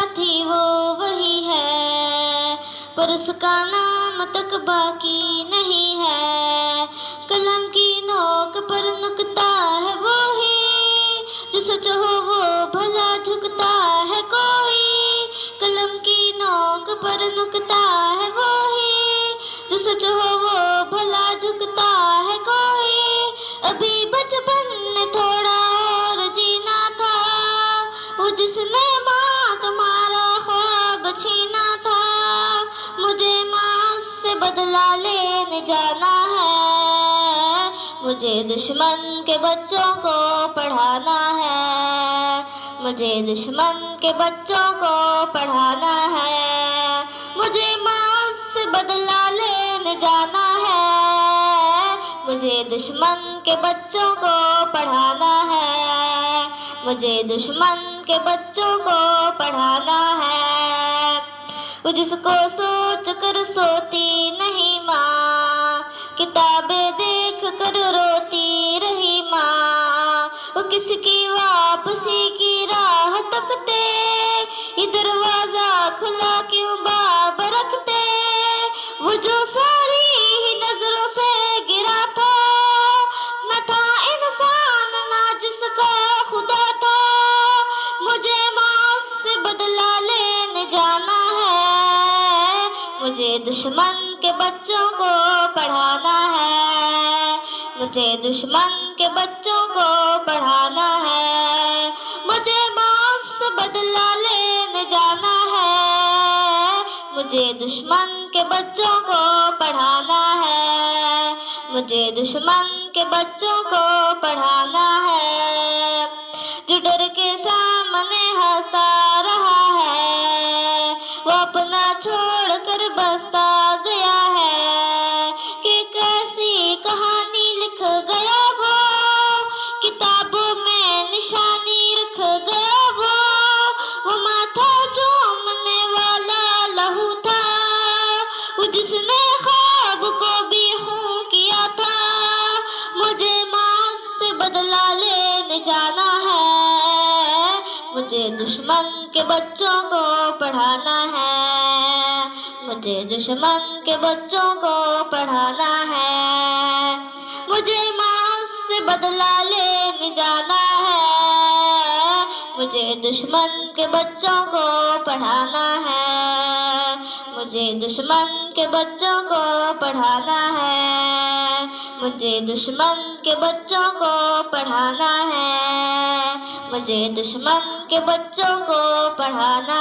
साथी वो वही है, पर उसका नाम तक बाकी नहीं है। कलम की नोक पर नुकता है वो ही, जो सच हो वो भला झुकता है कोई। कलम की नोक पर नुकता है वो ही, जो सच हो वो भला झुकता है कोई। अभी बचपन में थोड़ा और जीना था, वो जिसने माँ तुम्हारा ख्वाब छीना था। मुझे माँ से बदला लेने जाना है, मुझे दुश्मन के बच्चों को पढ़ाना है, मुझे दुश्मन के बच्चों को पढ़ाना है। मुझे माँ से बदला लेने जाना है, मुझे दुश्मन के बच्चों को पढ़ाना है, मुझे दुश्मन के बच्चों को पढ़ाना है। वो जिसको सोच कर सोती नहीं माँ, किताबें देख कर रोती रही माँ। वो किसकी वापसी की राह तकते, ये दरवाजा खुला क्यों बाब रखते। वो जो सारी ही नजरों से गिरा था, न था इंसान ना जिसका खुदा था। मुझे माँ से बदला लेने जाना है, मुझे दुश्मन के बच्चों को पढ़ाना है, मुझे दुश्मन के बच्चों को पढ़ाना है। मुझे माँ से बदला लेने जाना है, मुझे दुश्मन के बच्चों को पढ़ाना है, मुझे दुश्मन के बच्चों को पढ़ाना है। जो डर के सामने हंसता रहा है, वो अपना छोड़ कर बसता गया है। कि कैसी कहानी लिख गया वो, किताबों में निशानी रख गया वो माथा चूमने वाला लहू था, वो जिसने ख्वाब को भी खून किया था। मुझे माँ से बदला लेने जाना है, मुझे दुश्मन के बच्चों को पढ़ाना है, मुझे दुश्मन के बच्चों को पढ़ाना है। मुझे माँ से बदला लेने जाना है, मुझे दुश्मन के बच्चों को पढ़ाना है, मुझे दुश्मन के बच्चों को पढ़ाना है, मुझे दुश्मन के बच्चों को पढ़ाना है, मुझे दुश्मन के बच्चों को पढ़ाना